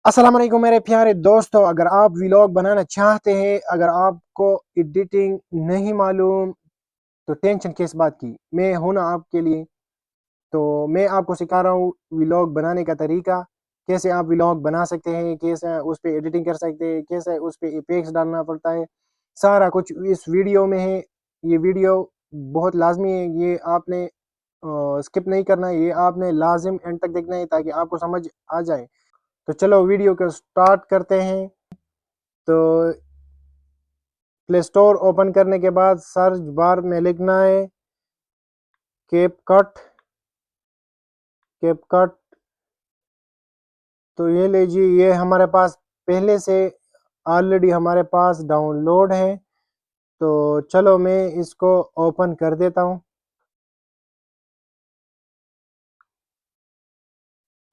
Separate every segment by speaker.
Speaker 1: अस्सलाम वालेकुम मेरे प्यारे दोस्तों, अगर आप व्लॉग बनाना चाहते हैं, अगर आपको एडिटिंग नहीं मालूम तो टेंशन किस बात की। मैं हूं ना आपके लिए। तो मैं आपको सिखा रहा हूँ व्लॉग बनाने का तरीका, कैसे आप व्लॉग बना सकते हैं, कैसे उस पर एडिटिंग कर सकते हैं, कैसे उस पर इफेक्ट्स डालना पड़ता है। सारा कुछ इस वीडियो में है। ये वीडियो बहुत लाजमी है, ये आपने स्किप नहीं करना है, ये आपने लाजिम एंड तक देखना है ताकि आपको समझ आ जाए। तो चलो वीडियो को स्टार्ट करते हैं। तो प्ले स्टोर ओपन करने के बाद सर्च बार में लिखना है कैपकट। कैपकट तो ये लीजिए, ये हमारे पास पहले से ऑलरेडी हमारे पास डाउनलोड है। तो चलो मैं इसको ओपन कर देता हूँ।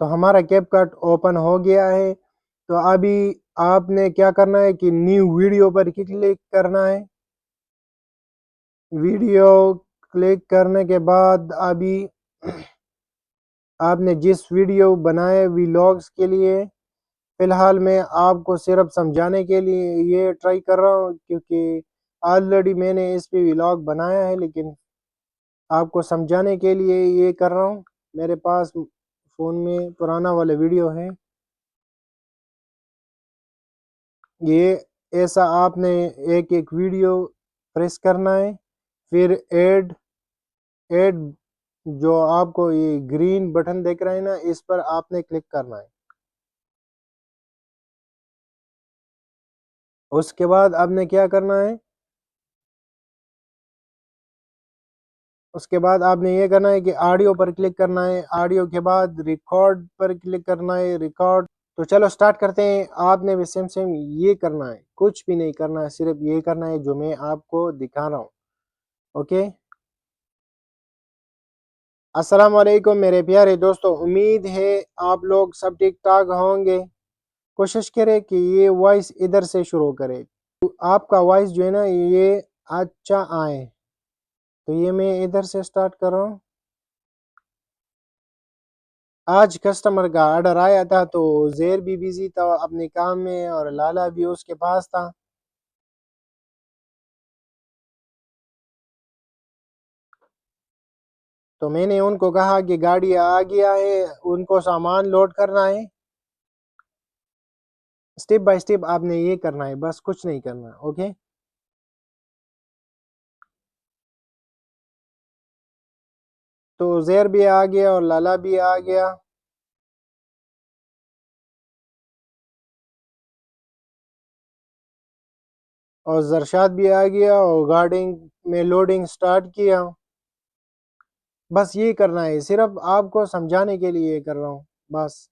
Speaker 1: तो हमारा कैपकट ओपन हो गया है। तो अभी आपने क्या करना है कि न्यू वीडियो पर क्लिक करना है। वीडियो क्लिक करने के बाद अभी आपने जिस वीडियो बनाए व्लॉग्स के लिए, फ़िलहाल मैं आपको सिर्फ समझाने के लिए ये ट्राई कर रहा हूँ, क्योंकि ऑलरेडी मैंने इस पे व्लॉग बनाया है, लेकिन आपको समझाने के लिए ये कर रहा हूँ। मेरे पास फ़ोन में पुराना वाला वीडियो है। ये ऐसा आपने एक एक वीडियो प्रेस करना है, फिर ऐड ऐड जो आपको ये ग्रीन बटन दिख रहा है ना, इस पर आपने क्लिक करना है। उसके बाद आपने क्या करना है, उसके बाद आपने ये करना है कि ऑडियो पर क्लिक करना है। ऑडियो के बाद रिकॉर्ड पर क्लिक करना है, रिकॉर्ड। तो चलो स्टार्ट करते हैं। आपने भी सेम सेम ये करना है, कुछ भी नहीं करना है, सिर्फ ये करना है जो मैं आपको दिखा रहा हूँ। ओके। अस्सलाम वालेकुम मेरे प्यारे दोस्तों, उम्मीद है आप लोग सब ठीक ठाक होंगे। कोशिश करें कि ये वॉइस इधर से शुरू करें, तो आपका वॉइस जो है ना ये अच्छा आए। तो ये मैं इधर से स्टार्ट कर रहा हूँ। आज कस्टमर का ऑर्डर आया था, तो ज़ेर भी बिजी था अपने काम में और लाला भी उसके पास था। तो मैंने उनको कहा कि गाड़ी आ गया है, उनको सामान लोड करना है। स्टेप बाय स्टेप आपने ये करना है, बस कुछ नहीं करना। ओके। तो ज़ेर भी आ गया और लाला भी आ गया। और जरशाद भी आ गया और गार्डिंग में लोडिंग स्टार्ट किया। बस ये करना है, सिर्फ आपको समझाने के लिए ये कर रहा हूँ बस।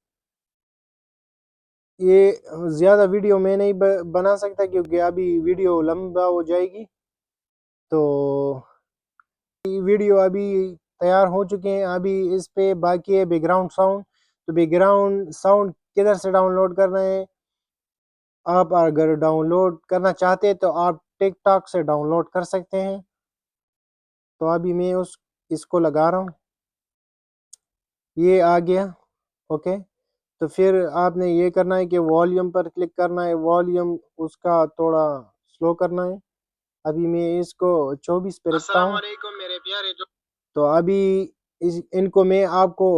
Speaker 1: ये ज़्यादा वीडियो मैं नहीं बना सकता, क्योंकि अभी वीडियो लंबा हो जाएगी। तो वीडियो अभी तैयार हो चुके हैं, अभी इस पे बाकी है बैकग्राउंड साउंड। तो बैकग्राउंड साउंड किधर से डाउनलोड करना है, आप अगर डाउनलोड करना चाहते हैं तो आप टिकटॉक से डाउनलोड कर सकते हैं। तो अभी मैं उस इसको लगा रहा हूँ, ये आ गया। ओके। तो फिर आपने ये करना है कि वॉल्यूम पर क्लिक करना है, वॉल्यूम उसका थोड़ा स्लो करना है। अभी मैं इसको 24 पे रखता हूँ। अस्सलामुअलैकुम मेरे प्यारे तो अभी इनको मैं आपको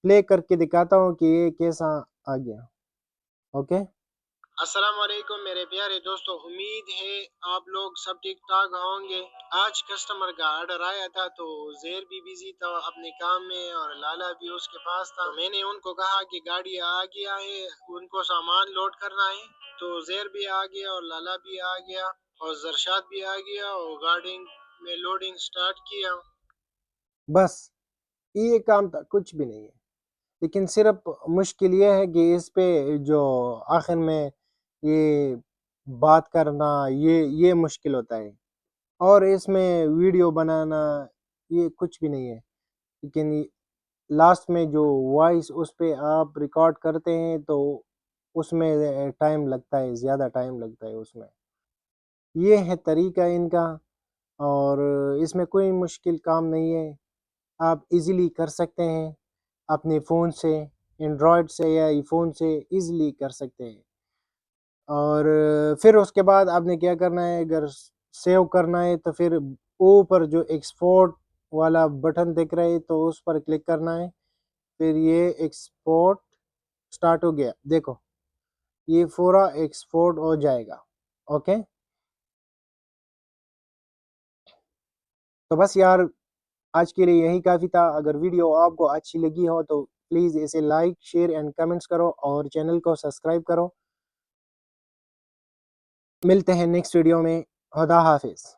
Speaker 1: प्ले करके दिखाता हूँ कि ये कैसा आ गया। ओके। अस्सलाम वालेकुम मेरे प्यारे दोस्तों, उम्मीद है आप लोग सब ठीक ठाक होंगे। आज कस्टमर का ऑर्डर आया था, तो ज़ेर भी बिजी था अपने काम में और लाला भी उसके पास था। तो मैंने उनको कहा कि गाड़ी आ गया है, उनको सामान लोड करना है। तो ज़ेर भी आ गया और लाला भी आ गया और जरशाद भी आ गया और गार्डिंग में लोडिंग स्टार्ट किया। बस ये काम था, कुछ भी नहीं है। लेकिन सिर्फ मुश्किल ये है कि इस पे जो आखिर में ये बात करना, ये मुश्किल होता है। और इसमें वीडियो बनाना ये कुछ भी नहीं है। लेकिन लास्ट में जो वॉइस उस पे आप रिकॉर्ड करते हैं, तो उसमें टाइम लगता है, ज़्यादा टाइम लगता है उसमें। ये है तरीका इनका। और इसमें कोई मुश्किल काम नहीं है, आप इजीली कर सकते हैं अपने फ़ोन से। اینڈرائڈ سے یا آئی فون سے ایزیلی کر سکتے ہیں۔ اور پھر اس کے بعد آپ نے کیا کرنا ہے، اگر سیو کرنا ہے تو پھر اوپر جو ایکسپورٹ والا بٹن دکھ رہا ہے تو اس پر کلک کرنا ہے، پھر یہ ایکسپورٹ سٹارٹ ہو گیا، دیکھو یہ پورا ایکسپورٹ ہو جائے گا۔ اوکے، تو بس یار آج کے لیے یہی کافی تھا۔ اگر ویڈیو آپ کو اچھی لگی ہو تو پلیز اسے لائک، شیئر اینڈ کمنٹس کرو اور چینل کو سبسکرائب کرو۔ ملتے ہیں نیکسٹ ویڈیو میں، خدا حافظ۔